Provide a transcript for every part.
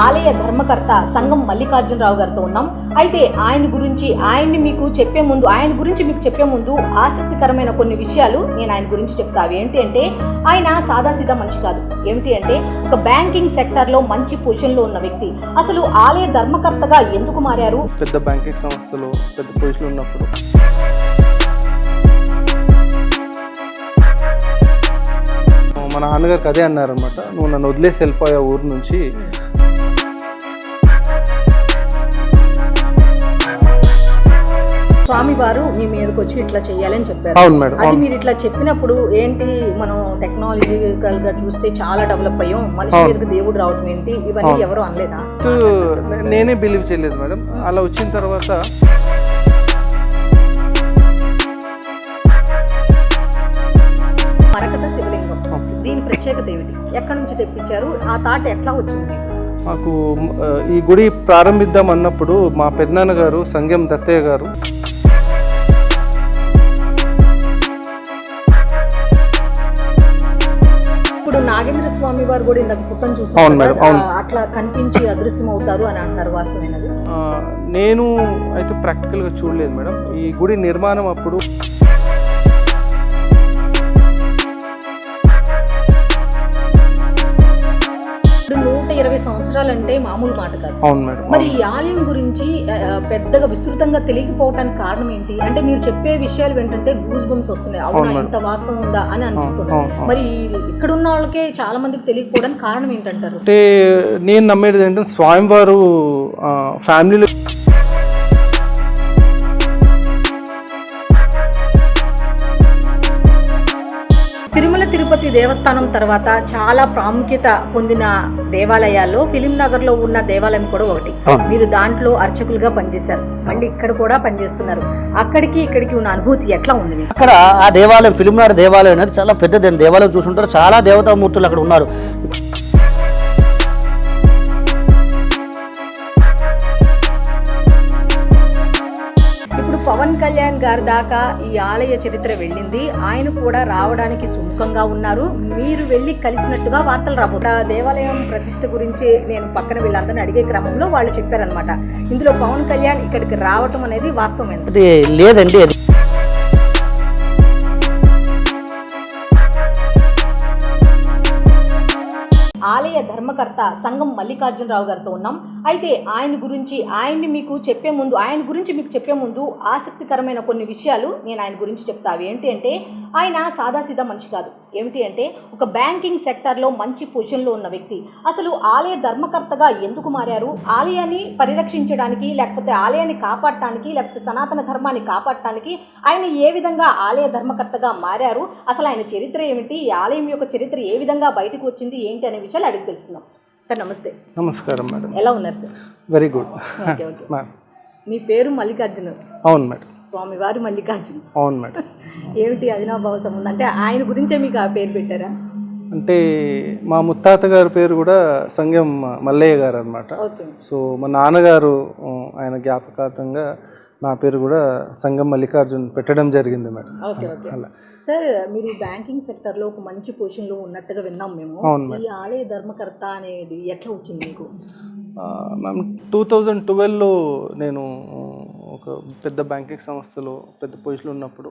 ఆలయ ధర్మకర్త సంగం మల్లికార్జునరావు గారితో ఉన్నాం. అయితే ఆయన గురించి మీకు చెప్పే ముందు ఆసక్తికరమైన కొన్ని విషయాలు నేను ఆయన గురించి చెప్తా. ఏంటి అంటే ఆయన సాదాసీదా మనిషి కాదు. ఏమిటి అంటే ఒక బ్యాంకింగ్ సెక్టర్ లో మంచి పొజిషన్ లో ఉన్న వ్యక్తి. అసలు ఆలయ ధర్మకర్తగా ఎందుకు మారారు? పెద్ద బ్యాంకింగ్ సంస్థలో పెద్ద పొజిషన్ ఉన్నప్పుడు మా నాన్నగారికి అదే అన్నారనమాట, నువ్వు నన్ను వదిలేసి వెళ్ళిపోయా ఊరు నుంచి. స్వామి వారు మీ మీదకి వచ్చి ఇట్లా చేయాలని చెప్పారు. అవును మేడం. అది మీరు ఇట్లా చెప్పినప్పుడు ఏంటి, మనం టెక్నాలజికల్ గా చూస్తే చాలా డెవలప్ అయ్యాం, మనిషి మీదకి దేవుడు రావటం ఏంటి, ఇవన్నీ ఎవరు అనలేదా? నేనే బిలీవ్ చేయలేదు మేడం. అలా వచ్చిన తర్వాత మరకత శివలింగం, దీని ప్రత్యేకత ఏమిటి? ఎక్కడి నుంచి తెప్పించారు? ఆ థాట్ ఎట్లా వచ్చింది? మాకు ఈ గుడి ప్రారంభిద్దాం అన్నప్పుడు మా పెద్దనాన్నగారు సంగం దత్తయ్య గారు ఇప్పుడు నాగేంద్ర స్వామి వారు కూడా ఇందాక పుట్టం చూసి అట్లా కనిపించి అదృశ్యం అవుతారు అని అంటారు, వాస్తవమైనది? నేను అయితే ప్రాక్టికల్గా చూడలేదు మేడం. ఈ గుడి నిర్మాణం అప్పుడు 120 సంవత్సరాలంటే మామూలు మాట కాదు. అవును మేడం. మరి ఈ ఆలయం గురించి పెద్దగా విస్తృతంగా తెలియకపోవటానికి కారణం ఏంటి? అంటే మీరు చెప్పే విషయాలు ఏంటంటే గూస్ బంప్స్ వస్తున్నాయి, అవునా ఇంత వాస్తవం ఉందా అని అనిపిస్తుంది. మరి ఇక్కడ ఉన్న వాళ్ళకే చాలా మందికి తెలియకపోవడానికి కారణం ఏంటంటారు? అంటే నేను నమ్మేది ఏంటంటే స్వామివారు ఫ్యామిలీలో తిరుమల తిరుపతి దేవస్థానం తర్వాత చాలా ప్రాముఖ్యత పొందిన దేవాలయాల్లో ఫిలిం నగర్ లో ఉన్న దేవాలయం కూడా ఒకటి. మీరు దాంట్లో అర్చకులుగా పనిచేశారు, మళ్ళీ ఇక్కడ కూడా పనిచేస్తున్నారు. అక్కడికి ఇక్కడికి ఉన్న అనుభూతి ఎట్లా ఉంది? అక్కడ ఆ దేవాలయం ఫిలిం నగర్ దేవాలయం అనేది చాలా పెద్దది దేవాలయం. చూసుంటారు, చాలా దేవతామూర్తులు అక్కడ ఉన్నారు. పవన్ కళ్యాణ్ గారి దాకా ఈ ఆలయ చరిత్ర వెళ్ళింది, ఆయన కూడా రావడానికి సుముఖంగా ఉన్నారు. మీరు వెళ్ళి కలిసినట్టుగా వార్తలు రాబోతా. దేవాలయం ప్రతిష్ఠ గురించి నేను పక్కన వీళ్ళందరినీ అడిగే క్రమంలో వాళ్ళు చెప్పారనమాట, ఇందులో పవన్ కళ్యాణ్ ఇక్కడికి రావటం అనేది వాస్తవం ఎంత? లేదండి. అది ఆలయ ధర్మకర్త సంగం మల్లికార్జునరావు గారితో ఉన్నాం. అయితే ఆయన గురించి మీకు చెప్పే ముందు ఆసక్తికరమైన కొన్ని విషయాలు నేను ఆయన గురించి చెప్తా. ఏంటి అంటే ఆయన సాదాసీదా మనిషి కాదు. ఏమిటి అంటే ఒక బ్యాంకింగ్ సెక్టర్లో మంచి పొజిషన్లో ఉన్న వ్యక్తి. అసలు ఆలయ ధర్మకర్తగా ఎందుకు మారారు? ఆలయాన్ని పరిరక్షించడానికి, లేకపోతే ఆలయాన్ని కాపాడటానికి, లేకపోతే సనాతన ధర్మాన్ని కాపాడటానికి ఆయన ఏ విధంగా ఆలయ ధర్మకర్తగా మారారు? అసలు ఆయన చరిత్ర ఏమిటి? ఈ ఆలయం యొక్క చరిత్ర ఏ విధంగా బయటకు వచ్చింది ఏంటి అనే విషయాలు అడిగి తెలుసుకుందాం. సార్ నమస్తే. నమస్కారం మేడం. ఎలా ఉన్నారు sir? Very good. Okay okay. మీ పేరు మల్లికార్జున? అవును మేడం. స్వామివారి మల్లికార్జున? అవును మేడం. ఏమిటి అవినాభావ సంబంధం? అంటే ఆయన గురించే మీకు ఆ పేరు పెట్టారా? అంటే మా ముత్తాత గారి పేరు కూడా సంగం మల్లయ్య గారు అనమాట. సో మా నాన్నగారు ఆయన జ్ఞాపకార్థంగా నా పేరు కూడా సంగం మల్లికార్జున్ పెట్టడం జరిగింది మేడం. Okay okay. సార్ మీరు బ్యాంకింగ్ సెక్టర్లో ఒక మంచి పొజిషన్లో ఉన్నట్టుగా విన్నాం మేము. ఈ ఆలయ ధర్మకర్త అనేది ఎట్లా వచ్చింది మీకు? మ్యామ్ 2012లో నేను ఒక పెద్ద బ్యాంకింగ్ సంస్థలో పెద్ద పొజిషన్లో ఉన్నప్పుడు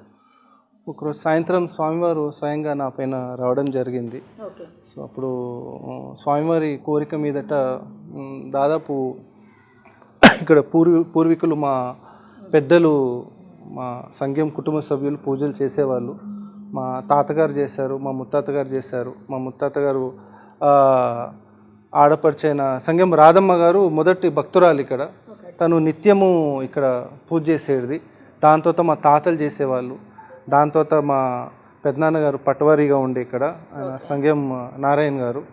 ఒకరోజు సాయంత్రం స్వామివారు స్వయంగా నా పైన రావడం జరిగింది. సో అప్పుడు స్వామివారి కోరిక మీదట దాదాపు ఇక్కడ పూర్వీకులు మా పెద్దలు, మా సంఘం కుటుంబ సభ్యులు పూజలు చేసేవాళ్ళు. మా తాతగారు చేశారు, మా ముత్తాతగారు చేశారు. మా ముత్తాతగారు ఆడపడిచైన సంఘం రాధమ్మ గారు మొదటి భక్తురాలు ఇక్కడ. తను నిత్యము ఇక్కడ పూజ చేసేది. దాని తర్వాత మా తాతలు చేసేవాళ్ళు. దాని తర్వాత మా పెద్దనాన్నగారు పటవారీగా ఉండే ఇక్కడ ఆయన సంఘం నారాయణ గారు.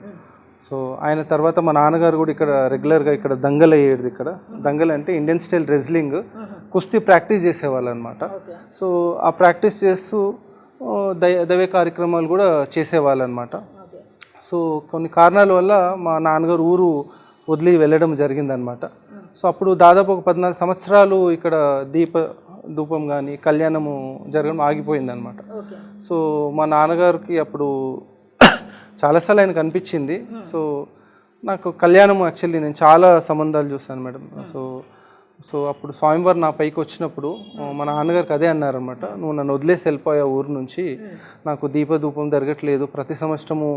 సో ఆయన తర్వాత మా నాన్నగారు కూడా ఇక్కడ రెగ్యులర్గా ఇక్కడ దంగల్ అయ్యేది. ఇక్కడ దంగల్ అంటే ఇండియన్ స్టైల్ రెజ్లింగ్, కుస్తీ ప్రాక్టీస్ చేసేవాళ్ళు అనమాట. సో ఆ ప్రాక్టీస్ చేస్తూ దైవ కార్యక్రమాలు కూడా చేసేవాళ్ళు అనమాట. సో కొన్ని కారణాల వల్ల మా నాన్నగారు ఊరు వదిలి వెళ్ళడం జరిగిందనమాట. సో అప్పుడు దాదాపు ఒక 14 సంవత్సరాలు ఇక్కడ ధూపం కానీ కళ్యాణము జరగడం ఆగిపోయిందనమాట. సో మా నాన్నగారికి అప్పుడు చాలాసార్లు ఆయనకు అనిపించింది. సో నాకు కళ్యాణం యాక్చువల్లీ నేను చాలా సంబంధాలు చూశాను మేడం. సో అప్పుడు స్వామివారు నా పైకి వచ్చినప్పుడు మా నాన్నగారికి అదే అన్నారనమాట, నువ్వు నన్ను వదిలేసి వెళ్ళిపోయా ఊరు నుంచి, నాకు దీపధూపం జరగట్లేదు, ప్రతి సంవత్సరము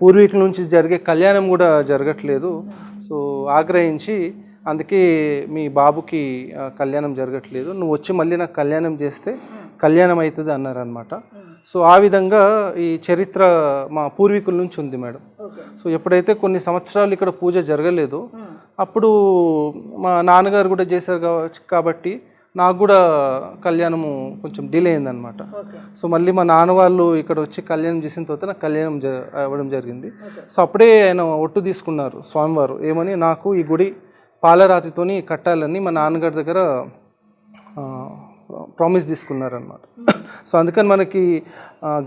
పూర్వీకుల నుంచి జరిగే కళ్యాణం కూడా జరగట్లేదు, సో ఆగ్రహించి అందుకే మీ బాబుకి కళ్యాణం జరగట్లేదు, నువ్వు వచ్చి మళ్ళీ నాకు కళ్యాణం చేస్తే కళ్యాణం అవుతుంది అన్నారనమాట. సో ఆ విధంగా ఈ చరిత్ర మా పూర్వీకుల నుంచి ఉంది మేడం. సో ఎప్పుడైతే కొన్ని సంవత్సరాలు ఇక్కడ పూజ జరగలేదు, అప్పుడు మా నాన్నగారు కూడా చేశారు కాబట్టి నాకు కూడా కళ్యాణము కొంచెం డిలే అయిందనమాట. సో మళ్ళీ మా నాన్న వాళ్ళు ఇక్కడ వచ్చి కళ్యాణం చేసిన తర్వాత నాకు కళ్యాణం అవ్వడం జరిగింది. సో అప్పుడే ఆయన ఒట్టు తీసుకున్నారు స్వామివారు, ఏమని నాకు ఈ గుడి పాలరాతితోని కట్టాలని మా నాన్నగారి దగ్గర ప్రామిస్ తీసుకున్నారనమాట. సో అందుకని మనకి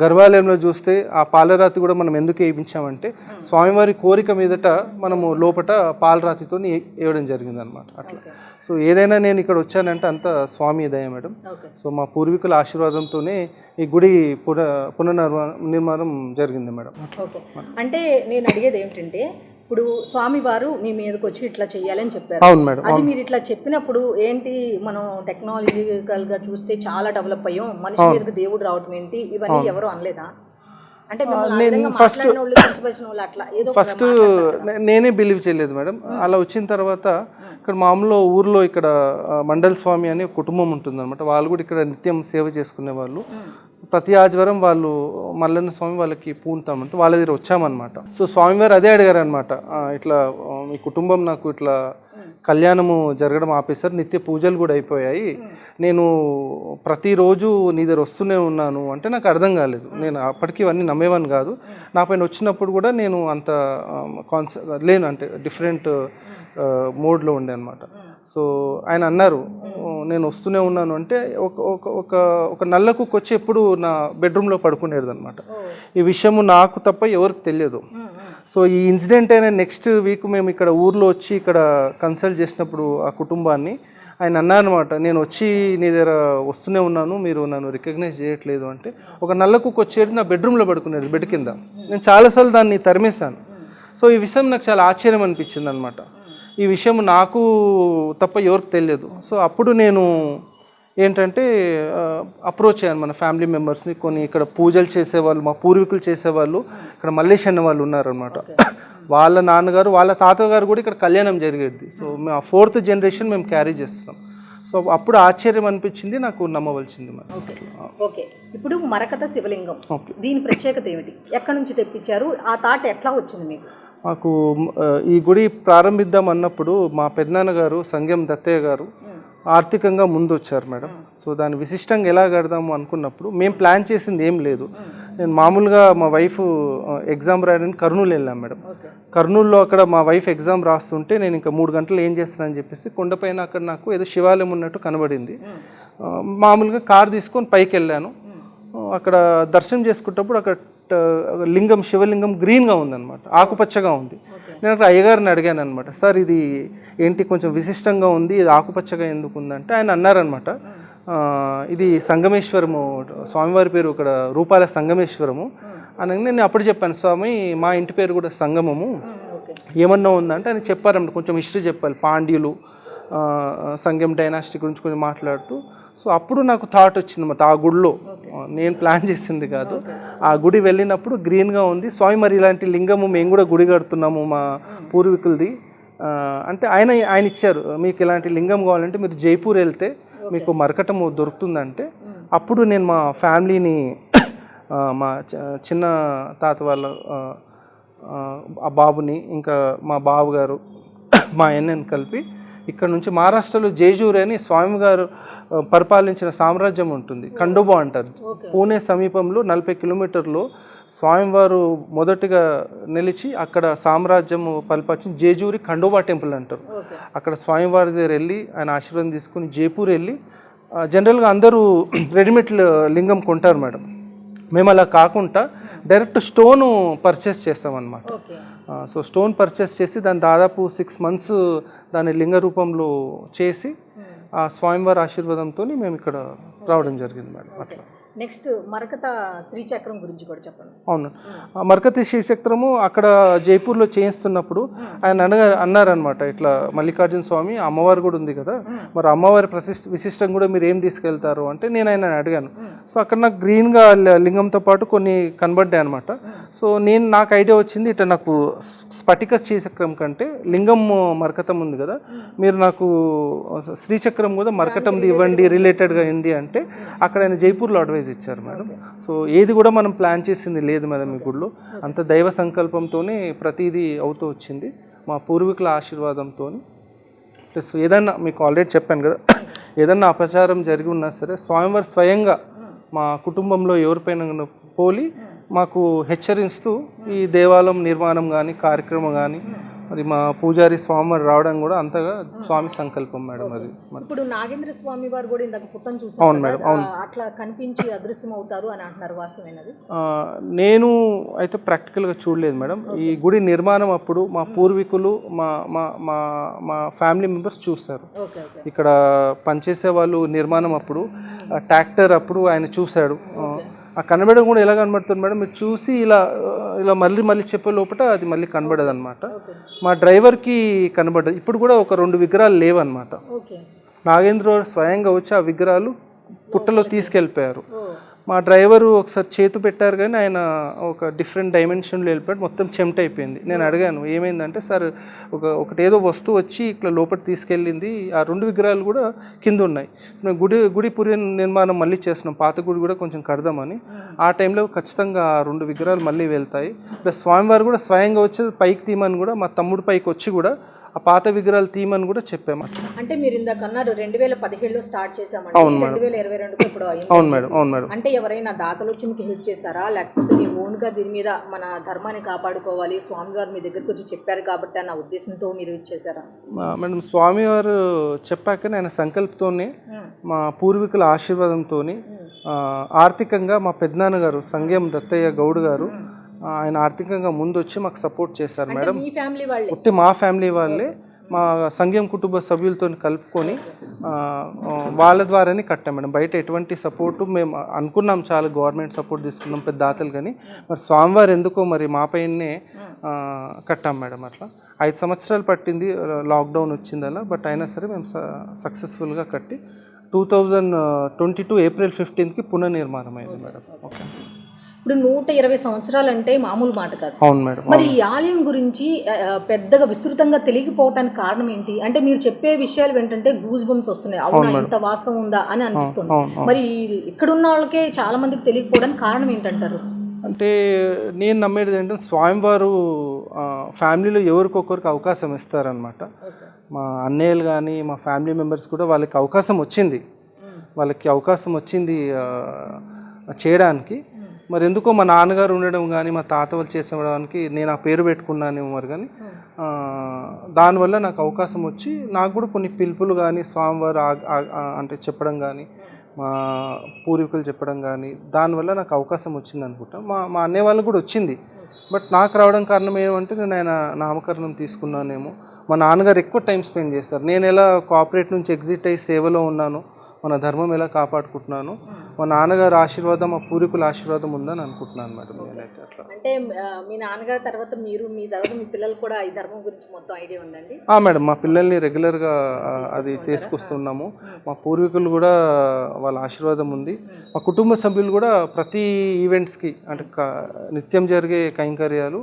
గర్భాలయంలో చూస్తే ఆ పాలరాతి కూడా మనం ఎందుకు వేయించామంటే స్వామివారి కోరిక మీదట మనము లోపట పాలరాతితో వేయడం జరిగిందనమాట. అట్లా సో ఏదైనా నేను ఇక్కడ వచ్చానంటే అంత స్వామి దయ మేడం. సో మా పూర్వీకుల ఆశీర్వాదంతోనే ఈ గుడి పునర్నిర్మాణం జరిగింది మేడం. అంటే నేను అడిగేది ఏమిటంటే, ఇప్పుడు స్వామివారు మీ మీదకి వచ్చి ఇట్లా చెయ్యాలని చెప్పారు. అవును మేడం. అది మీరు ఇట్లా చెప్పినప్పుడు ఏంటి, మనం టెక్నాలజికల్ గా చూస్తే చాలా డెవలప్ అయ్యాం, మనిషి మీదకి దేవుడు రావటం ఏంటి, ఇవన్నీ ఎవరు అనలేదా? అంటే ఫస్ట్ నేనే బిలీవ్ చేయలేదు మేడం. అలా వచ్చిన తర్వాత ఇక్కడ మామూలు ఊర్లో ఇక్కడ మండల్ స్వామి అనే కుటుంబం ఉంటుందన్నమాట. వాళ్ళు కూడా ఇక్కడ నిత్యం సేవ చేసుకునే వాళ్ళు. ప్రతి ఆదివారం వాళ్ళు మల్లన్న స్వామి వాళ్ళకి పూనుతామంటే వాళ్ళ దగ్గర వచ్చామన్నమాట. సో స్వామివారు అదే అడిగారు అనమాట, ఇట్లా మీ కుటుంబం నాకు ఇట్లా కళ్యాణము జరగడం ఆపేశారు, నిత్య పూజలు కూడా అయిపోయాయి, నేను ప్రతిరోజు నీ దగ్గర వస్తూనే ఉన్నాను అంటే నాకు అర్థం కాలేదు. నేను అప్పటికి ఇవన్నీ నమ్మేవాన్ని కాదు. నా పైన వచ్చినప్పుడు కూడా నేను అంత లేను, అంటే డిఫరెంట్ మోడ్లో ఉండే అనమాట. సో ఆయన అన్నారు నేను వస్తూనే ఉన్నాను అంటే ఒక నల్ల కుక్క వచ్చి ఎప్పుడు నా బెడ్రూమ్లో పడుకునేది అనమాట. ఈ విషయము నాకు తప్ప ఎవరికి తెలియదు. సో ఈ ఇన్సిడెంట్ అయిన నెక్స్ట్ వీక్ మేము ఇక్కడ ఊర్లో వచ్చి ఇక్కడ కన్సల్ట్ చేసినప్పుడు ఆ కుటుంబాన్ని ఆయన అన్నారనమాట, నేను వచ్చి నీ దగ్గర వస్తూనే ఉన్నాను, మీరు నన్ను రికగ్నైజ్ చేయట్లేదు అంటే. ఒక నల్ల కుక్క వచ్చేది నా బెడ్రూమ్లో పడుకునేది, బెడ్ కింద. నేను చాలాసార్లు దాన్ని తరిమేశాను. సో ఈ విషయం నాకు చాలా ఆశ్చర్యం అనిపించింది అనమాట. ఈ విషయం నాకు తప్ప ఎవరికి తెలియదు. సో అప్పుడు నేను ఏంటంటే అప్రోచ్ అయ్యాను మన ఫ్యామిలీ మెంబర్స్ని. కొన్ని ఇక్కడ పూజలు చేసేవాళ్ళు, మా పూర్వీకులు చేసేవాళ్ళు ఇక్కడ మల్లేష్ అన్న వాళ్ళు ఉన్నారనమాట. వాళ్ళ నాన్నగారు వాళ్ళ తాతగారు కూడా ఇక్కడ కళ్యాణం జరిగేది. సో మేము 4th జనరేషన్ మేము క్యారీ చేస్తున్నాం. సో అప్పుడు ఆశ్చర్యం అనిపించింది, నాకు నమ్మవలసింది. ఓకే, ఇప్పుడు మరకత శివలింగం, దీని ప్రత్యేకత ఏమిటి, ఎక్కడి నుంచి తెప్పించారు, ఆ థాట్ ఎట్లా వచ్చింది మీకు? మాకు ఈ గుడి ప్రారంభిద్దాం అన్నప్పుడు మా పెద్దనాన్నగారు సంగం దత్తయ్య గారు ఆర్థికంగా ముందు వచ్చారు మేడం. సో దాన్ని విశిష్టంగా ఎలా కడదాము అనుకున్నప్పుడు మేము ప్లాన్ చేసింది ఏం లేదు. నేను మామూలుగా మా వైఫ్ ఎగ్జామ్ రాయడానికి కర్నూలు వెళ్ళాం మేడం. కర్నూలులో అక్కడ మా వైఫ్ ఎగ్జామ్ రాస్తుంటే నేను ఇంకా 3 గంటలు ఏం చేస్తానని చెప్పేసి కొండపైన అక్కడ నాకు ఏదో శివాలయం ఉన్నట్టు కనబడింది. మామూలుగా కార్ తీసుకొని పైకి వెళ్ళాను. అక్కడ దర్శనం చేసుకున్నప్పుడు అక్కడ లింగం, శివలింగం గ్రీన్గా ఉందన్నమాట, ఆకుపచ్చగా ఉంది. నేను అక్కడ అయ్యగారిని అడిగాను అనమాట, సార్ ఇది ఏంటి కొంచెం విశిష్టంగా ఉంది, ఇది ఆకుపచ్చగా ఎందుకు ఉందంటే ఆయన అన్నారనమాట, ఇది సంగమేశ్వరము, స్వామివారి పేరు ఇక్కడ రూపాల సంగమేశ్వరము అని. నేను అప్పుడు చెప్పాను, స్వామి మా ఇంటి పేరు కూడా సంగమము, ఏమన్నా ఉందంటే ఆయన చెప్పారన్నమాట, కొంచెం హిస్టరీ చెప్పాలి, పాండ్యులు సంగం డైనాస్టీ గురించి కొంచెం మాట్లాడుతూ. సో అప్పుడు నాకు థాట్ వచ్చిందన్నమాట, ఆ గుడిలో నేను ప్లాన్ చేసింది కాదు, ఆ గుడి వెళ్ళినప్పుడు గ్రీన్గా ఉంది, స్వామి మరి ఇలాంటి లింగము మేము కూడా గుడి కడుతున్నాము మా పూర్వీకులది అంటే ఆయన ఇచ్చారు, మీకు ఇలాంటి లింగం కావాలంటే మీరు జైపూర్ వెళ్తే మీకు మరకటము దొరుకుతుందంటే. అప్పుడు నేను మా ఫ్యామిలీని, మా చిన్న తాత వాళ్ళ ఆ బాబుని, ఇంకా మా బావగారు, మా అన్నని కలిపి ఇక్కడ నుంచి మహారాష్ట్రలో జేజూర్ అని స్వామివారు పరిపాలించిన సామ్రాజ్యం ఉంటుంది, ఖండోబా అంటారు. పూణే సమీపంలో 40 కిలోమీటర్లో స్వామివారు మొదటిగా నిలిచి అక్కడ సామ్రాజ్యం పరిపాలించిన జేజూరి ఖండోబా టెంపుల్ అంటారు. అక్కడ స్వామివారి దగ్గర వెళ్ళి ఆయన ఆశీర్వాదం తీసుకుని జైపూర్ వెళ్ళి, జనరల్గా అందరూ రెడీమేడ్ లింగం కొంటారు మేడం, మేము అలా కాకుండా డైరెక్ట్ స్టోను పర్చేస్ చేస్తామన్నమాట. సో స్టోన్ పర్చేస్ చేసి దాన్ని దాదాపు 6 months దాన్ని లింగ రూపంలో చేసి ఆ స్వామివారి ఆశీర్వాదంతో మేము ఇక్కడ రావడం జరిగింది మేడం. అట్లా నెక్స్ట్ మరకత శ్రీచక్రం గురించి కూడా చెప్పండి. అవును, మరకతి శ్రీచక్రము అక్కడ జైపూర్లో చేయిస్తున్నప్పుడు ఆయన అన్నారనమాట, ఇట్లా మల్లికార్జున స్వామి అమ్మవారు కూడా ఉంది కదా, మరి అమ్మవారి విశిష్టం కూడా మీరు ఏం తీసుకెళ్తారు అంటే నేను ఆయన అడిగాను. సో అక్కడ నాకు గ్రీన్గా లింగంతో పాటు కొన్ని కనబడ్డాయి అనమాట. సో నాకు ఐడియా వచ్చింది, ఇట్లా నాకు స్ఫటిక శ్రీచక్రం కంటే లింగం మరకతం ఉంది కదా, మీరు నాకు శ్రీచక్రం కూడా మరకటంది ఇవ్వండి రిలేటెడ్గా ఏంటి అంటే అక్కడ ఆయన జైపూర్లో అడ్వైజ్ ఇచ్చారు మేడం. సో ఏది కూడా మనం ప్లాన్ చేసింది లేదు మేడం, ఈ గుడిలో అంత దైవ సంకల్పంతోనే ప్రతిదీ అవుతూ వచ్చింది, మా పూర్వీకుల ఆశీర్వాదంతో. ప్లస్ ఏదన్నా మీకు ఆల్రెడీ చెప్పాను కదా, ఏదన్నా అపచారం జరిగి ఉన్నా సరే స్వామివారు స్వయంగా మా కుటుంబంలో ఎవరిపైన పోలి మాకు హెచ్చరిస్తూ ఈ దేవాలయం నిర్మాణం కానీ కార్యక్రమం కానీ మరి మా పూజారి స్వామివారు రావడం కూడా అంతగా స్వామి సంకల్పం మేడం. అది ఇప్పుడు నాగేంద్ర స్వామి వారు కూడా ఇందాక పుట్టం చూసాం. అవును మేడం, అవును, అట్లా కనిపించి అదృశ్యం అవుతారు అని అంటున్నారు, వాస్తవమైనది? నేను అయితే ప్రాక్టికల్గా చూడలేదు మేడం. ఈ గుడి నిర్మాణం అప్పుడు మా పూర్వీకులు మా మా మా మా ఫ్యామిలీ మెంబర్స్ చూశారు. ఇక్కడ పనిచేసే వాళ్ళు నిర్మాణం అప్పుడు ట్రాక్టర్ అప్పుడు ఆయన చూశాడు. ఆ కనబడడం కూడా ఎలా కనబడుతుంది మేడం, మీరు చూసి ఇలా ఇలా మళ్ళీ చెప్పే లోపల అది మళ్ళీ కనబడదు అనమాట. మా డ్రైవర్కి కనబడ్డది. ఇప్పుడు కూడా ఒక 2 విగ్రహాలు లేవన్నమాట. నాగేంద్ర స్వయంగా వచ్చి ఆ విగ్రహాలు పుట్టలో తీసుకెళ్ళిపోయారు. మా డ్రైవరు ఒకసారి చేతు పెట్టారు కానీ ఆయన ఒక డిఫరెంట్ డైమెన్షన్లో వెళ్ళిపోయాడు, మొత్తం చెమట అయిపోయింది. నేను అడిగాను ఏమైందంటే, సార్ ఒకటేదో వస్తువు వచ్చి ఇట్లా లోపలికి తీసుకెళ్ళింది, ఆ 2 విగ్రహాలు కూడా కింద ఉన్నాయి. మేము గుడి పురి నిర్మాణం మళ్ళీ చేస్తున్నాం, పాత గుడి కూడా కొంచెం కడదామని. ఆ టైంలో ఖచ్చితంగా ఆ 2 విగ్రహాలు మళ్ళీ వెళ్తాయి. ప్లస్ స్వామివారు కూడా స్వయంగా వచ్చి పైకి తీయమని కూడా మా తమ్ముడు పైకి వచ్చి కూడా ఆ పాత విగ్రహాలు తీయమని కూడా చెప్పాము. అంటే మీరు ఇందాక అన్నారు 2017లో స్టార్ట్ చేసామంటే 2022 ఇప్పుడు అయింది. అవును మేడం, అవును మేడం. అంటే ఎవరైనా దాతలు వచ్చి మీకు హెల్ప్ చేశారా, లేకపోతే మీ ఓన్గా దీని మీద మన ధర్మాన్ని కాపాడుకోవాలి స్వామివారు మీ దగ్గరికి వచ్చి చెప్పారు కాబట్టి అన్న ఉద్దేశంతో మీరు ఇచ్చేసారా? మేడం, స్వామివారు చెప్పాక ఆయన సంకల్పంతోనే మా పూర్వీకుల ఆశీర్వాదంతో ఆర్థికంగా మా పెద్దనాన్నగారు సంగం దత్తయ్య గౌడ్ గారు ఆయన ఆర్థికంగా ముందు వచ్చి మాకు సపోర్ట్ చేశారు మేడం. ఒట్టి మా ఫ్యామిలీ వాళ్ళే మా సంఘం కుటుంబ సభ్యులతో కలుపుకొని వాళ్ళ ద్వారానే కట్టాం మేడం. బయట ఎటువంటి సపోర్టు మేము అనుకున్నాం, చాలా గవర్నమెంట్ సపోర్ట్ తీసుకున్నాం పెద్ద దాతలు, కానీ మరి స్వామివారు ఎందుకో మరి మా పైనే కట్టాం మేడం. అట్లా 5 సంవత్సరాలు పట్టింది, లాక్డౌన్ వచ్చింది అలా, బట్ అయినా సరే మేము సక్సెస్ఫుల్గా కట్టి 2022 ఏప్రిల్ 15కి పునర్నిర్మాణం అయింది మేడం. ఓకే, ఇప్పుడు 120 సంవత్సరాలు అంటే మామూలు మాట కాదు. అవును మేడం. మరి ఈ ఆలయం గురించి పెద్దగా విస్తృతంగా తెలియకపోవటానికి కారణం ఏంటి అంటే, మీరు చెప్పే విషయాలు ఏంటంటే గూస్ బంప్స్ వస్తున్నాయి, అవునా ఇంత వాస్తవం ఉందా అని అనిపిస్తుంది. మరి ఇక్కడ ఉన్న వాళ్ళకే చాలా మందికి తెలియకపోవడానికి కారణం ఏంటంటారు? అంటే నేను నమ్మేది ఏంటంటే స్వామివారు ఫ్యామిలీలో ఎవరికొకరికి అవకాశం ఇస్తారనమాట. మా అన్నయ్యలు కానీ మా ఫ్యామిలీ మెంబర్స్ కూడా వాళ్ళకి అవకాశం వచ్చింది చేయడానికి. మరి ఎందుకో మా నాన్నగారు ఉండడం కానీ మా తాత వాళ్ళు చేసేవడానికి నేను ఆ పేరు పెట్టుకున్నానేమో మరి, కానీ దానివల్ల నాకు అవకాశం వచ్చి నాకు కూడా కొన్ని పిలుపులు కానీ స్వామివారు అంటే చెప్పడం కానీ మా పూర్వీకులు చెప్పడం కానీ దానివల్ల నాకు అవకాశం వచ్చింది అనుకుంటా. మా అన్నయ్య వాళ్ళకి కూడా వచ్చింది, బట్ నాకు రావడం కారణం ఏమంటే నేను ఆయన నామకరణం తీసుకున్నానేమో. మా నాన్నగారు ఎక్కువ టైం స్పెండ్ చేస్తారు. నేను ఎలా కోఆపరేట్ నుంచి ఎగ్జిట్ అయ్యి సేవలో ఉన్నాను, మన ధర్మం ఎలా కాపాడుకుంటున్నాను, మా నాన్నగారు ఆశీర్వాదం మా పూర్వీకుల ఆశీర్వాదం ఉందని అనుకుంటున్నాను మేడం. నేనైతే అట్లా అంటే మీ నాన్నగారి తర్వాత మీ తర్వాత మీ పిల్లలు కూడా ఈ ధర్మం గురించి మొత్తం ఐడియా ఉందండి? మేడం, మా పిల్లల్ని రెగ్యులర్గా అది తీసుకొస్తున్నాము. మా పూర్వీకులు కూడా వాళ్ళ ఆశీర్వాదం ఉంది. మా కుటుంబ సభ్యులు కూడా ప్రతి ఈవెంట్స్కి అంటే నిత్యం జరిగే కైంకర్యాలు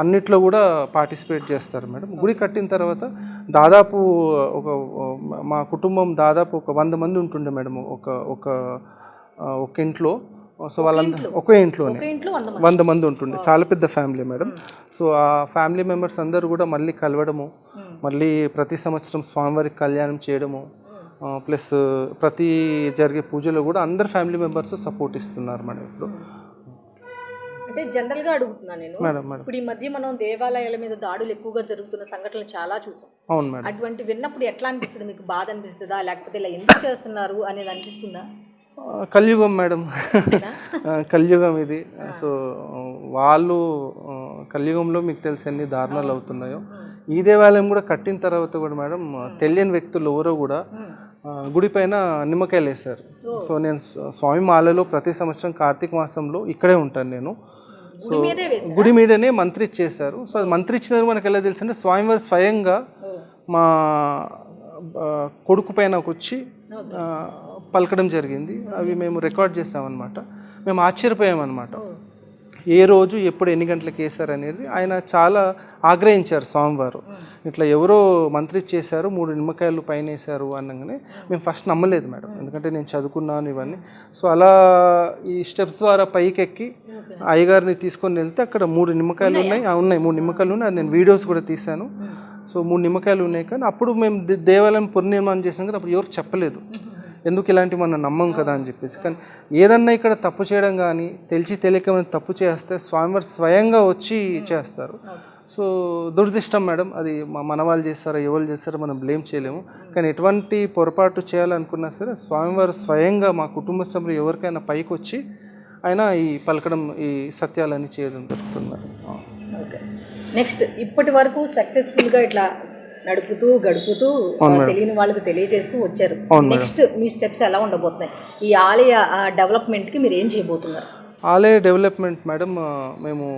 అన్నిట్లో కూడా పార్టిసిపేట్ చేస్తారు మేడం. గుడి కట్టిన తర్వాత దాదాపు మా కుటుంబం దాదాపు 100 మంది ఉంటుండే మేడం ఒక ఇంట్లో. సో వాళ్ళందరూ ఒకే ఇంట్లోనే 100 మంది ఉంటుండే, చాలా పెద్ద ఫ్యామిలీ మేడం. సో ఆ ఫ్యామిలీ మెంబర్స్ అందరూ కూడా మళ్ళీ కలవడము, మళ్ళీ ప్రతి సంవత్సరం స్వామివారికి కళ్యాణం చేయడము, ప్లస్ ప్రతి జరిగే పూజలో కూడా అందరు ఫ్యామిలీ మెంబర్స్ సపోర్ట్ ఇస్తున్నారు మేడం. ఇప్పుడు అంటే జనరల్గా అడుగుతున్నాను నేను, ఇప్పుడు ఈ మధ్య మనం దేవాలయాల మీద దాడులు ఎక్కువగా జరుగుతున్న సంఘటనలు చాలా చూసాం. అవును మేడం. అటువంటి విన్నప్పుడు ఎట్లా అనిపిస్తుంది మీకు? బాధ అనిపిస్తుందా, లేకపోతే ఇలా ఎందుకు చేస్తున్నారు అనేది అనిపిస్తుందా? కలియుగం మేడం, కలియుగం ఇది. సో వాళ్ళు కలియుగంలో మీకు తెలిసి ఎన్ని దారుణాలు అవుతున్నాయో, ఈ దేవాలయం కూడా కట్టిన తర్వాత కూడా మేడం తెలియని వ్యక్తులు ఎవరో కూడా గుడి పైన నిమ్మకాయలు వేశారు. సో నేను స్వామి మాలలో ప్రతి సంవత్సరం కార్తీక మాసంలో ఇక్కడే ఉంటాను నేను. సో గుడి మీదనే మంత్రి ఇచ్చేశారు. సో అది మంత్రి ఇచ్చినారు మనకు ఎలా తెలుసు అంటే స్వామివారు స్వయంగా మా కొడుకు పైన వచ్చి పలకడం జరిగింది. అవి మేము రికార్డ్ చేసామన్నమాట. మేము ఆశ్చర్యపోయామన్నమాట. ఏ రోజు ఎప్పుడు ఎన్ని గంటలకు వేశారు అనేది ఆయన చాలా ఆగ్రహించారు స్వామివారు. ఇట్లా ఎవరో మంత్రి చేశారు 3 నిమ్మకాయలు పైన వేశారు అనగానే మేము ఫస్ట్ నమ్మలేదు మేడం, ఎందుకంటే నేను చదువుకున్నాను ఇవన్నీ. సో అలా ఈ స్టెప్స్ ద్వారా పైకెక్కి అయ్యగారిని తీసుకొని వెళ్తే అక్కడ 3 నిమ్మకాయలు ఉన్నాయి. 3 నిమ్మకాయలు ఉన్నాయి. అది నేను వీడియోస్ కూడా తీశాను. సో 3 నిమ్మకాయలు ఉన్నాయి. కానీ అప్పుడు మేము దేవాలయం పునర్నిర్మాణం చేసాం కదా, అప్పుడు ఎవరికి చెప్పలేదు, ఎందుకు ఇలాంటివి మనం నమ్మం కదా అని చెప్పేసి. కానీ ఏదన్నా ఇక్కడ తప్పు చేయడం కానీ తెలిసి తెలియక తప్పు చేస్తే స్వామివారు స్వయంగా వచ్చి చేస్తారు. సో దురదృష్టం మేడం, అది మన వాళ్ళు చేస్తారో ఎవరు చేస్తారో మనం బ్లేమ్ చేయలేము. కానీ ఎటువంటి పొరపాటు చేయాలనుకున్నా సరే స్వామివారు స్వయంగా మా కుటుంబ సభ్యులు ఎవరికైనా పైకి వచ్చి ఆయన ఈ పలకడం ఈ సత్యాలని చేయడం జరుగుతుంది. ఓకే, నెక్స్ట్ ఇప్పటి వరకు సక్సెస్ఫుల్గా ఇట్లా నడుపుతూ గడుపుతూ తెలియని వాళ్ళకి తెలియజేస్తూ వచ్చారు. నెక్స్ట్ మీ స్టెప్స్ ఎలా ఉండబోతున్నాయి? ఈ ఆలయ డెవలప్మెంట్కి మీరు ఏం చేయబోతున్నారు? ఆలయ డెవలప్మెంట్ మేడం, మేము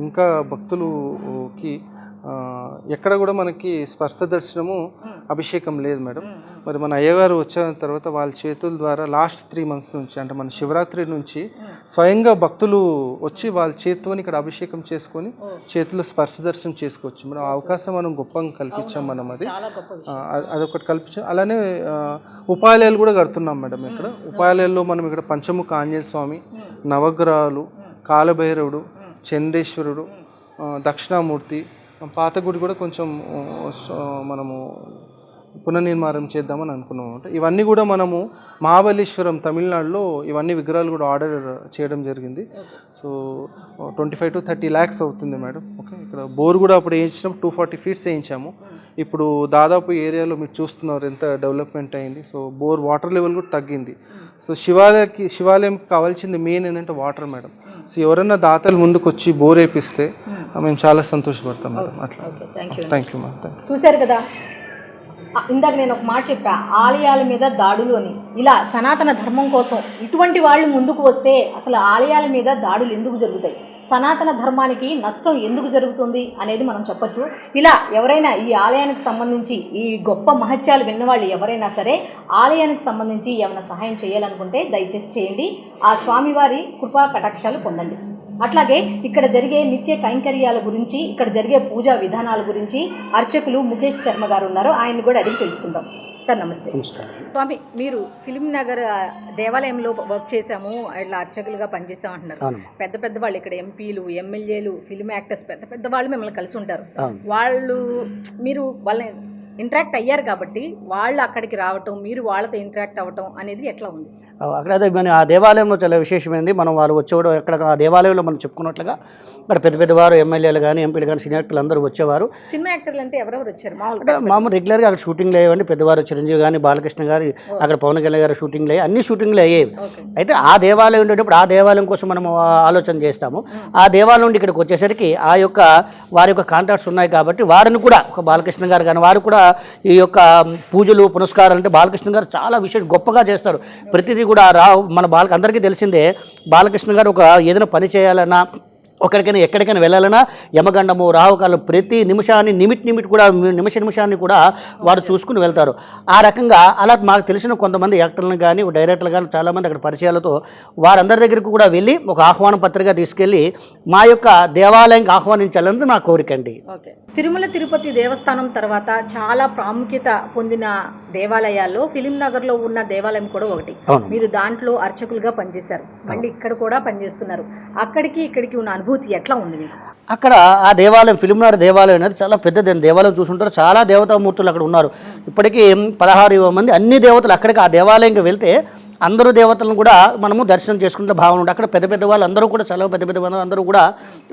ఇంకా భక్తులకి ఎక్కడ కూడా మనకి స్పర్శ దర్శనము అభిషేకం లేదు మేడం. మరి మన అయ్యగారు వచ్చిన తర్వాత వాళ్ళ చేతుల ద్వారా లాస్ట్ 3 months నుంచి అంటే మన శివరాత్రి నుంచి స్వయంగా భక్తులు వచ్చి వాళ్ళ చేతితోని ఇక్కడ అభిషేకం చేసుకొని చేతుల్లో స్పర్శ దర్శనం చేసుకోవచ్చు మేడం. ఆ అవకాశం మనం గొప్పగా కల్పించాం మనం. అదొకటి కల్పించాం. అలానే ఉపాలయాలు కూడా కడుతున్నాం మేడం. ఇక్కడ ఉపాలయాల్లో మనం ఇక్కడ పంచముఖ ఆంజనేయ స్వామి, నవగ్రహాలు, కాలభైరవుడు, చంద్రేశ్వరుడు, దక్షిణామూర్తి, పాత గుడి కూడా కొంచెం మనము పునర్నిర్మాణం చేద్దామని అనుకున్నాం అనమాట. ఇవన్నీ కూడా మనము మహాబలేశ్వరం తమిళనాడులో ఇవన్నీ విగ్రహాలు కూడా ఆర్డర్ చేయడం జరిగింది. సో 25 to 30 lakhs అవుతుంది మేడం. ఓకే, ఇక్కడ బోర్ కూడా అప్పుడు వేయించినప్పుడు 240 feet వేయించాము. ఇప్పుడు దాదాపు ఏరియాలో మీరు చూస్తున్నారు ఎంత డెవలప్మెంట్ అయింది. సో బోర్ వాటర్ లెవెల్ కూడా తగ్గింది. సో శివాలయంకి కావాల్సింది మెయిన్ ఏంటంటే వాటర్ మేడం. సో ఎవరైనా దాతలు ముందుకు వచ్చి బోర్ వేపిస్తే మేము చాలా సంతోషపడతాం మేడం. అట్లా థ్యాంక్ యూ మేడం. చూశారు కదా, ఇందాక నేను ఒక మాట చెప్పా, ఆలయాల మీద దాడులు అని. ఇలా సనాతన ధర్మం కోసం ఇటువంటి వాళ్ళు ముందుకు వస్తే అసలు ఆలయాల మీద దాడులు ఎందుకు జరుగుతాయి, సనాతన ధర్మానికి నష్టం ఎందుకు జరుగుతుంది అనేది మనం చెప్పొచ్చు. ఇలా ఎవరైనా ఈ ఆలయానికి సంబంధించి ఈ గొప్ప మహత్యాలు విన్నవాళ్ళు ఎవరైనా సరే ఆలయానికి సంబంధించి ఏమైనా సహాయం చేయాలనుకుంటే దయచేసి చేయండి. ఆ స్వామివారి కృపా కటాక్షాలు పొందండి. అట్లాగే ఇక్కడ జరిగే నిత్య కైంకర్యాల గురించి, ఇక్కడ జరిగే పూజా విధానాల గురించి అర్చకులు ముఖేష్ శర్మ గారు ఉన్నారు, ఆయన్ని కూడా అడిగి తెలుసుకుందాం. సార్ నమస్తే. స్వామి, మీరు ఫిలిం నగర్ దేవాలయంలో వర్క్ చేశాము, ఇట్లా అర్చకులుగా పనిచేసాం అంటున్నారు. పెద్ద పెద్ద వాళ్ళు ఇక్కడ ఎంపీలు, ఎమ్మెల్యేలు, ఫిలిం యాక్టర్స్ పెద్ద పెద్ద వాళ్ళు మిమ్మల్ని కలిసి ఉంటారు. మీరు వాళ్ళని ఇంటరాక్ట్ అయ్యారు కాబట్టి వాళ్ళు అక్కడికి రావటం, మీరు వాళ్ళతో ఇంటరాక్ట్ అవ్వటం అనేది ఎట్లా ఉంది? అక్కడ అదే మన ఆ దేవాలయంలో చాలా విశేషమైంది. మనం వాళ్ళు వచ్చేవాడు ఎక్కడ ఆ దేవాలయంలో మనం చెప్పుకున్నట్లుగా మరి పెద్ద పెద్దవారు ఎమ్మెల్యేలు కానీ ఎంపీలు కానీ సినీ యాక్టర్లు అందరూ వచ్చేవారు. సినిమా యాక్టర్లు అంటే ఎవరెవరు వచ్చారు? మామూలు రెగ్యులర్గా అక్కడ షూటింగ్లు అయ్యేవండి. పెద్దవారు చిరంజీవి కానీ, బాలకృష్ణ గారి, అక్కడ పవన్ కళ్యాణ్ గారు షూటింగ్లు అయ్యి అన్ని షూటింగ్లు అయ్యేవి. అయితే ఆ దేవాలయం ఉండేటప్పుడు ఆ దేవాలయం కోసం మనం ఆలోచన చేస్తాము. ఆ దేవాలయం నుండి ఇక్కడికి వచ్చేసరికి ఆ యొక్క వారి యొక్క కాంట్రాక్ట్స్ ఉన్నాయి కాబట్టి వారిని కూడా ఒక బాలకృష్ణ గారు కానీ వారు కూడా ఈ యొక్క పూజలు పునస్కారాలు అంటే బాలకృష్ణ గారు చాలా విశేష గొప్పగా చేస్తారు. ప్రతిదీ కూడా మన అందరికీ తెలిసిందే, బాలకృష్ణ గారు ఒక ఏదైనా పని చేయాలన్నా ఒకరికైనా ఎక్కడికైనా వెళ్ళాలన్నా యమగండము, రాహుకాలం ప్రతి నిమిషాన్ని నిమిషాన్ని కూడా వారు చూసుకుని వెళ్తారు. ఆ రకంగా అలా మాకు తెలిసిన కొంతమంది యాక్టర్లను కానీ డైరెక్టర్లు కానీ చాలామంది అక్కడ పరిచయాలతో వారందరి దగ్గరికి కూడా వెళ్ళి ఒక ఆహ్వాన పత్రిక తీసుకెళ్ళి మా యొక్క దేవాలయానికి ఆహ్వానించాలన్నది నా కోరిక అండి. ఓకే, తిరుమల తిరుపతి దేవస్థానం తర్వాత చాలా ప్రాముఖ్యత పొందిన దేవాలయాల్లో ఫిలిం నగర్లో ఉన్న దేవాలయం కూడా ఒకటి. మీరు దాంట్లో అర్చకులుగా పనిచేశారు, మళ్ళీ ఇక్కడ కూడా పనిచేస్తున్నారు. అక్కడికి ఇక్కడికి ఉన్న అనుభూతి ఎట్లా ఉంది మీకు? అక్కడ ఆ దేవాలయం ఫిలిం నగర్ దేవాలయం అనేది చాలా పెద్దది దేవాలయం. చూసుంటారు చాలా దేవతామూర్తులు అక్కడ ఉన్నారు. ఇప్పటికీ 16 మంది అన్ని దేవతలు అక్కడికి ఆ దేవాలయంకి వెళ్తే అందరూ దేవతలను కూడా మనము దర్శనం చేసుకుంటే భావన ఉంటుంది. అక్కడ పెద్ద పెద్ద వాళ్ళు అందరూ కూడా చాలా పెద్ద పెద్ద అందరూ కూడా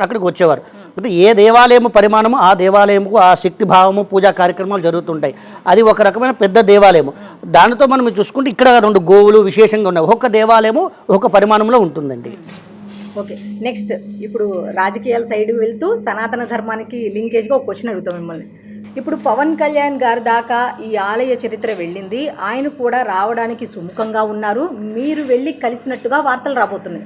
అక్కడికి వచ్చేవారు. అంటే ఏ దేవాలయము పరిమాణము ఆ దేవాలయంకు ఆ శక్తి భావము పూజా కార్యక్రమాలు జరుగుతుంటాయి. అది ఒక రకమైన పెద్ద దేవాలయము. దానితో మనం చూసుకుంటే ఇక్కడ 2 గోవులు విశేషంగా ఉన్నాయి. ఒక్కొక్క దేవాలయము ఒక పరిమాణంలో ఉంటుందండి. ఓకే, నెక్స్ట్ ఇప్పుడు రాజకీయాల సైడ్ వెళ్తూ సనాతన ధర్మానికి లింకేజ్గా ఒక క్వశ్చన్ అడుగుతాం మిమ్మల్ని. ఇప్పుడు పవన్ కళ్యాణ్ గారి దాకా ఈ ఆలయ చరిత్ర వెళ్ళింది, ఆయన కూడా రావడానికి సుముఖంగా ఉన్నారు, మీరు వెళ్ళి కలిసినట్టుగా వార్తలు రాబోతున్నాయి.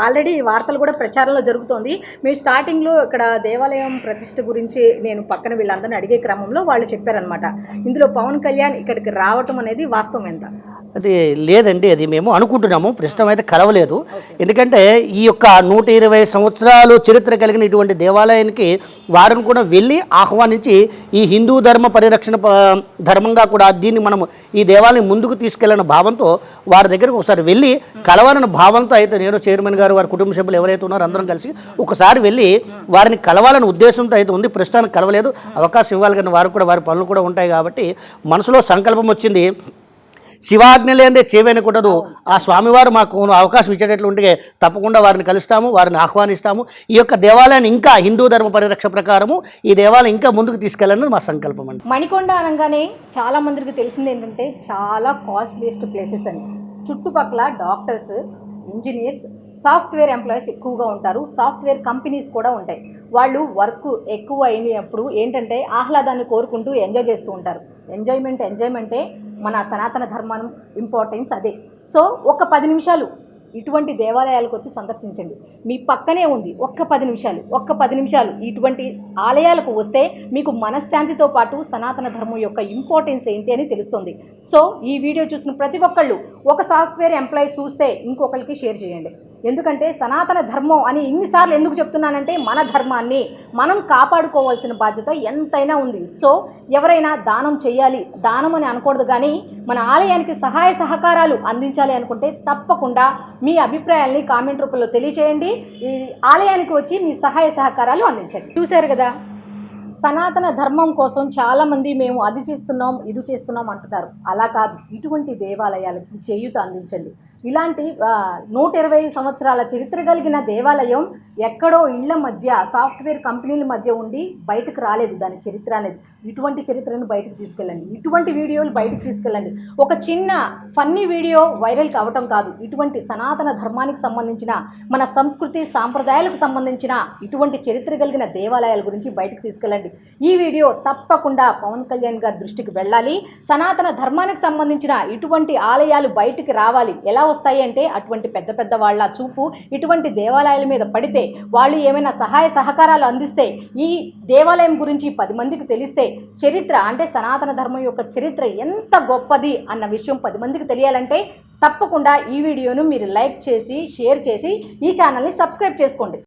ఆల్రెడీ వార్తలు కూడా ప్రచారంలో జరుగుతోంది. మేము స్టార్టింగ్లో ఇక్కడ దేవాలయం ప్రతిష్ఠ గురించి నేను పక్కన వీళ్ళందరినీ అడిగే క్రమంలో వాళ్ళు చెప్పారనమాట. ఇందులో పవన్ కళ్యాణ్ ఇక్కడికి రావటం అనేది వాస్తవం ఎంత? అది లేదండి, అది మేము అనుకుంటున్నాము, ప్రస్తుతం అయితే కలవలేదు. ఎందుకంటే ఈ యొక్క 120 సంవత్సరాలు చరిత్ర కలిగిన ఇటువంటి దేవాలయానికి వారిని కూడా వెళ్ళి ఆహ్వానించి ఈ హిందూ ధర్మ పరిరక్షణ ధర్మంగా కూడా దీన్ని మనం ఈ దేవాలయం ముందుకు తీసుకెళ్లిన భావంతో వారి దగ్గరకు ఒకసారి వెళ్ళి కలవాలన్న భావంతో అయితే నేను చైర్మన్ గారు వారి కుటుంబ సభ్యులు ఎవరైతే ఉన్నారో అందరం కలిసి ఒకసారి వెళ్ళి వారిని కలవాలనే ఉద్దేశంతో అయితే ఉంది. ప్రస్తుతానికి కలవలేదు, అవకాశం ఇవ్వాలి కానీ వారికి కూడా వారి పనులు కూడా ఉంటాయి కాబట్టి మనసులో సంకల్పం వచ్చింది. శివాజ్ఞ లేదే చేవేనకూడదు. ఆ స్వామివారు మాకు అవకాశం ఇచ్చేటట్లు ఉంటే తప్పకుండా వారిని కలుస్తాము, వారిని ఆహ్వానిస్తాము. ఈ యొక్క దేవాలయాన్ని ఇంకా హిందూ ధర్మ పరిరక్షణ ప్రకారము ఈ దేవాలయం ఇంకా ముందుకు తీసుకెళ్ళాలని మా సంకల్పం అండి. మణికొండ అనగానే చాలా మందికి తెలిసింది ఏంటంటే చాలా కాస్ట్లీయెస్ట్ ప్లేసెస్ అని. చుట్టుపక్కల డాక్టర్స్, ఇంజనీర్స్, సాఫ్ట్వేర్ ఎంప్లాయీస్ ఎక్కువగా ఉంటారు, సాఫ్ట్వేర్ కంపెనీస్ కూడా ఉంటాయి. వాళ్ళు వర్క్ ఎక్కువ అయినప్పుడు ఏంటంటే ఆహ్లాదాన్ని కోరుకుంటూ ఎంజాయ్ చేస్తూ ఉంటారు. ఎంజాయ్మెంటే మన సనాతన ధర్మం ఇంపార్టెన్స్ అదే. సో ఒక 10 నిమిషాలు ఇటువంటి దేవాలయాలకు వచ్చి సందర్శించండి. మీ పక్కనే ఉంది, ఒక్క 10 నిమిషాలు ఇటువంటి ఆలయాలకు వస్తే మీకు మనశ్శాంతితో పాటు సనాతన ధర్మం యొక్క ఇంపార్టెన్స్ ఏంటి అని తెలుస్తుంది. సో ఈ వీడియో చూసిన ప్రతి ఒక్కళ్ళు ఒక సాఫ్ట్వేర్ ఎంప్లాయీ చూస్తే ఇంకొకరికి షేర్ చేయండి. ఎందుకంటే సనాతన ధర్మం అని ఇన్నిసార్లు ఎందుకు చెప్తున్నానంటే మన ధర్మాన్ని మనం కాపాడుకోవాల్సిన బాధ్యత ఎంతైనా ఉంది. సో ఎవరైనా దానం చేయాలి, దానం అని అనకూడదు కానీ మన ఆలయానికి సహాయ సహకారాలు అందించాలి అనుకుంటే తప్పకుండా మీ అభిప్రాయాల్ని కామెంట్ రూపంలో తెలియచేయండి. ఈ ఆలయానికి వచ్చి మీ సహాయ సహకారాలు అందించండి. చూశారు కదా, సనాతన ధర్మం కోసం చాలామంది మేము అది చేస్తున్నాం ఇది చేస్తున్నాం అంటున్నారు. అలా కాదు, ఇటువంటి దేవాలయాలకి చేయూత అందించండి. ఇలాంటి 120 సంవత్సరాల చరిత్ర కలిగిన దేవాలయం ఎక్కడో ఇళ్ల మధ్య సాఫ్ట్వేర్ కంపెనీల మధ్య ఉండి బయటకు రాలేదు దాని చరిత్ర అనేది. ఇటువంటి చరిత్రను బయటకు తీసుకెళ్ళండి, ఇటువంటి వీడియోలు బయటకు తీసుకెళ్ళండి. ఒక చిన్న ఫన్నీ వీడియో వైరల్ కావటం కాదు, ఇటువంటి సనాతన ధర్మానికి సంబంధించిన మన సంస్కృతి సాంప్రదాయాలకు సంబంధించిన ఇటువంటి చరిత్ర కలిగిన దేవాలయాల గురించి బయటకు తీసుకెళ్ళండి. ఈ వీడియో తప్పకుండా పవన్ కళ్యాణ్ గారి దృష్టికి వెళ్ళాలి. సనాతన ధర్మానికి సంబంధించిన ఇటువంటి ఆలయాలు బయటికి రావాలి. ఎలా వస్తాయి అంటే అటువంటి పెద్ద పెద్ద వాళ్ళ చూపు ఇటువంటి దేవాలయాల మీద పడితే, వాళ్ళు ఏమైనా సహాయ సహకారాలు అందిస్తే, ఈ దేవాలయం గురించి 10 మందికి తెలిస్తే, చరిత్ర అంటే సనాతన ధర్మం యొక్క చరిత్ర ఎంత గొప్పది అన్న విషయం 10 మందికి తెలియాలంటే తప్పకుండా ఈ వీడియోను మీరు లైక్ చేసి షేర్ చేసి ఈ ఛానల్ని సబ్స్క్రైబ్ చేసుకోండి.